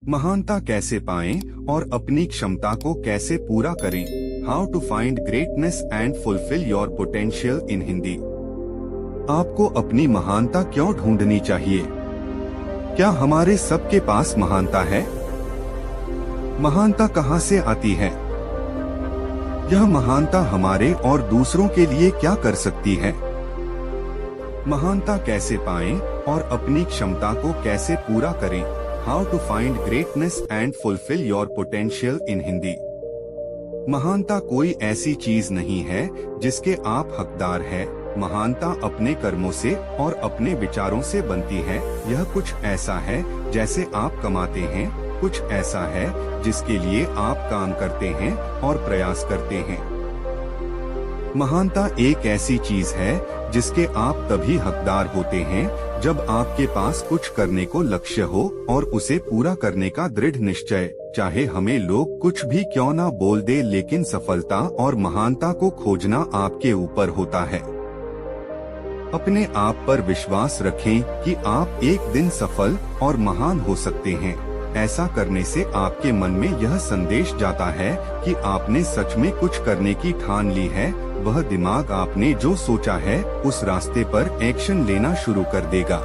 महानता कैसे पाएं और अपनी क्षमता को कैसे पूरा करें। How to find greatness and fulfil your potential in Hindi. आपको अपनी महानता क्यों ढूंढनी चाहिए? क्या हमारे सबके पास महानता है? महानता कहां से आती है? यह महानता हमारे और दूसरों के लिए क्या कर सकती है? महानता कैसे पाएं और अपनी क्षमता को कैसे पूरा करें। How to find greatness and fulfil your potential in Hindi. महानता कोई ऐसी चीज नहीं है जिसके आप हकदार हैं। महानता अपने कर्मों से और अपने विचारों से बनती है। यह कुछ ऐसा है जैसे आप कमाते हैं, कुछ ऐसा है जिसके लिए आप काम करते हैं और प्रयास करते हैं। महानता एक ऐसी चीज है जिसके आप तभी हकदार होते हैं जब आपके पास कुछ करने को लक्ष्य हो और उसे पूरा करने का दृढ़ निश्चय। चाहे हमें लोग कुछ भी क्यों ना बोल दे, लेकिन सफलता और महानता को खोजना आपके ऊपर होता है। अपने आप पर विश्वास रखें कि आप एक दिन सफल और महान हो सकते हैं। ऐसा करने से आपके मन में यह संदेश जाता है कि आपने सच में कुछ करने की ठान ली है। वह दिमाग आपने जो सोचा है उस रास्ते पर एक्शन लेना शुरू कर देगा।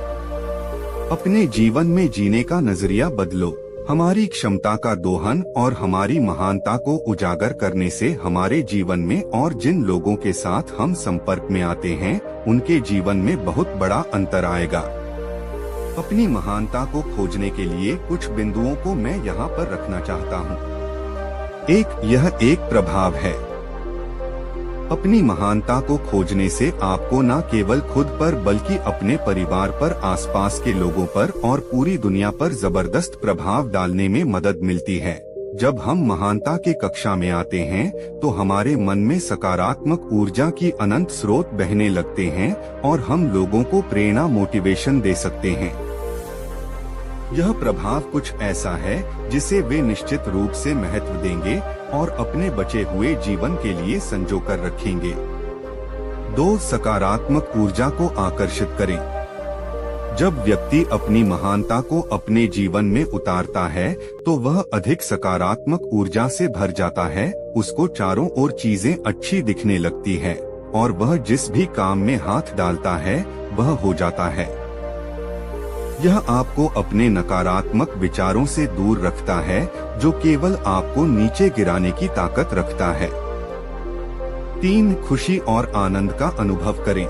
अपने जीवन में जीने का नजरिया बदलो। हमारी क्षमता का दोहन और हमारी महानता को उजागर करने से हमारे जीवन में और जिन लोगों के साथ हम संपर्क में आते हैं उनके जीवन में बहुत बड़ा अंतर आएगा। अपनी महानता को खोजने के लिए कुछ बिंदुओं को मैं यहाँ पर रखना चाहता हूँ। यह एक प्रभाव है। अपनी महानता को खोजने से आपको न केवल खुद पर बल्कि अपने परिवार पर, आसपास के लोगों पर और पूरी दुनिया पर जबरदस्त प्रभाव डालने में मदद मिलती है। जब हम महानता के कक्षा में आते हैं तो हमारे मन में सकारात्मक ऊर्जा की अनंत स्रोत बहने लगते हैं और हम लोगों को प्रेरणा, मोटिवेशन दे सकते हैं। यह प्रभाव कुछ ऐसा है जिसे वे निश्चित रूप से महत्व देंगे और अपने बचे हुए जीवन के लिए संजो कर रखेंगे। 2. सकारात्मक ऊर्जा को आकर्षित करें। जब व्यक्ति अपनी महानता को अपने जीवन में उतारता है तो वह अधिक सकारात्मक ऊर्जा से भर जाता है। उसको चारों ओर चीजें अच्छी दिखने लगती है और वह जिस भी काम में हाथ डालता है वह हो जाता है। यह आपको अपने नकारात्मक विचारों से दूर रखता है जो केवल आपको नीचे गिराने की ताकत रखता है। 3. खुशी और आनंद का अनुभव करें।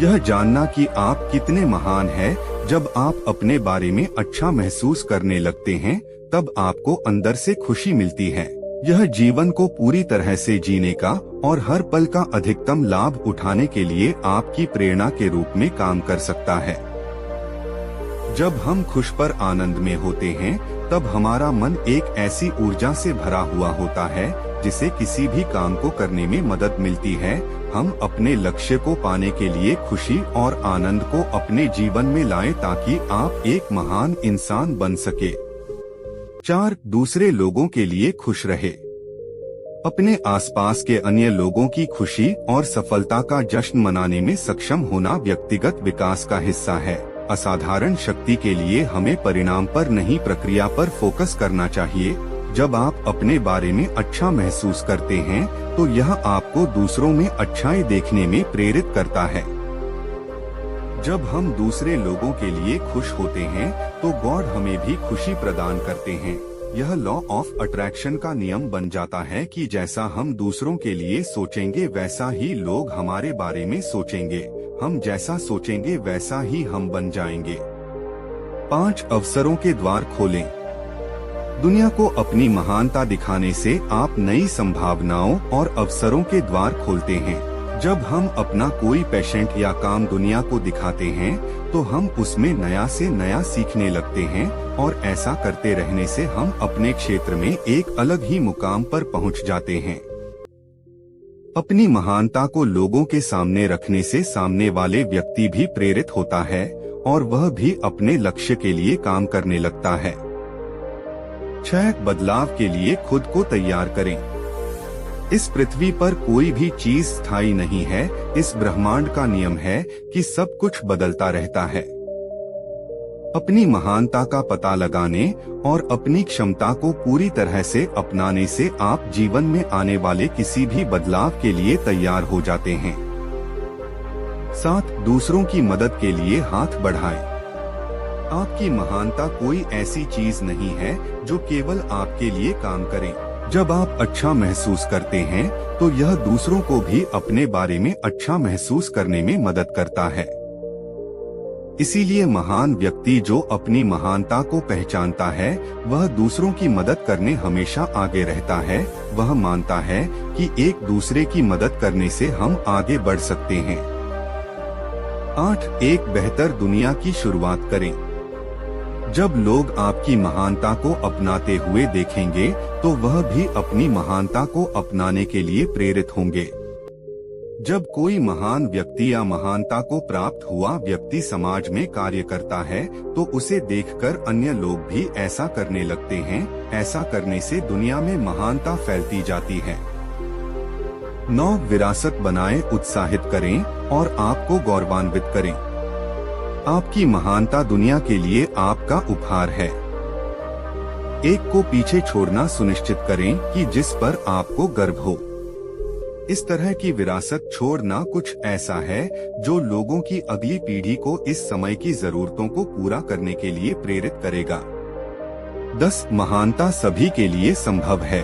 यह जानना कि आप कितने महान हैं, जब आप अपने बारे में अच्छा महसूस करने लगते हैं तब आपको अंदर से खुशी मिलती है। यह जीवन को पूरी तरह से जीने का और हर पल का अधिकतम लाभ उठाने के लिए आपकी प्रेरणा के रूप में काम कर सकता है। जब हम खुश पर आनंद में होते हैं तब हमारा मन एक ऐसी ऊर्जा से भरा हुआ होता है जिसे किसी भी काम को करने में मदद मिलती है। हम अपने लक्ष्य को पाने के लिए खुशी और आनंद को अपने जीवन में लाएं ताकि आप एक महान इंसान बन सके। 4. दूसरे लोगों के लिए खुश रहे। अपने आसपास के अन्य लोगों की खुशी और सफलता का जश्न मनाने में सक्षम होना व्यक्तिगत विकास का हिस्सा है। असाधारण शक्ति के लिए हमें परिणाम पर नहीं, प्रक्रिया पर फोकस करना चाहिए। जब आप अपने बारे में अच्छा महसूस करते हैं तो यह आपको दूसरों में अच्छाई देखने में प्रेरित करता है। जब हम दूसरे लोगों के लिए खुश होते हैं तो गॉड हमें भी खुशी प्रदान करते हैं। यह लॉ ऑफ अट्रैक्शन का नियम बन जाता है कि जैसा हम दूसरों के लिए सोचेंगे वैसा ही लोग हमारे बारे में सोचेंगे। हम जैसा सोचेंगे वैसा ही हम बन जाएंगे। 5. अवसरों के द्वार खोलें। दुनिया को अपनी महानता दिखाने से आप नई संभावनाओं और अवसरों के द्वार खोलते हैं। जब हम अपना कोई पैशन या काम दुनिया को दिखाते हैं तो हम उसमें नया से नया सीखने लगते हैं और ऐसा करते रहने से हम अपने क्षेत्र में एक अलग ही मुकाम पर पहुंच जाते हैं। अपनी महानता को लोगों के सामने रखने से सामने वाले व्यक्ति भी प्रेरित होता है और वह भी अपने लक्ष्य के लिए काम करने लगता है। 6. बदलाव के लिए खुद को तैयार करें। इस पृथ्वी पर कोई भी चीज स्थायी नहीं है। इस ब्रह्मांड का नियम है कि सब कुछ बदलता रहता है। अपनी महानता का पता लगाने और अपनी क्षमता को पूरी तरह से अपनाने से आप जीवन में आने वाले किसी भी बदलाव के लिए तैयार हो जाते हैं। 7. दूसरों की मदद के लिए हाथ बढ़ाएं। आपकी महानता कोई ऐसी चीज नहीं है जो केवल आपके लिए काम करे। जब आप अच्छा महसूस करते हैं तो यह दूसरों को भी अपने बारे में अच्छा महसूस करने में मदद करता है। इसीलिए महान व्यक्ति जो अपनी महानता को पहचानता है वह दूसरों की मदद करने हमेशा आगे रहता है। वह मानता है कि एक दूसरे की मदद करने से हम आगे बढ़ सकते हैं। 8. एक बेहतर दुनिया की शुरुआत करें। जब लोग आपकी महानता को अपनाते हुए देखेंगे तो वह भी अपनी महानता को अपनाने के लिए प्रेरित होंगे। जब कोई महान व्यक्ति या महानता को प्राप्त हुआ व्यक्ति समाज में कार्य करता है तो उसे देखकर अन्य लोग भी ऐसा करने लगते हैं। ऐसा करने से दुनिया में महानता फैलती जाती है। 9. विरासत बनाएं, उत्साहित करें और आपको गौरवान्वित करें। आपकी महानता दुनिया के लिए आपका उपहार है। एक को पीछे छोड़ना सुनिश्चित करें कि जिस पर आपको गर्व हो। इस तरह की विरासत छोड़ना कुछ ऐसा है जो लोगों की अगली पीढ़ी को इस समय की जरूरतों को पूरा करने के लिए प्रेरित करेगा। 10. महानता सभी के लिए संभव है।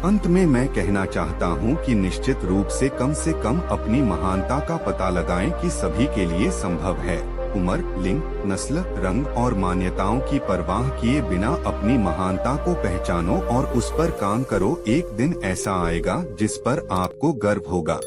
अंत में मैं कहना चाहता हूं कि निश्चित रूप से कम अपनी महानता का पता लगाएं कि सभी के लिए संभव है। उम्र, लिंग, नस्ल, रंग और मान्यताओं की परवाह किए बिना अपनी महानता को पहचानो और उस पर काम करो। एक दिन ऐसा आएगा जिस पर आपको गर्व होगा।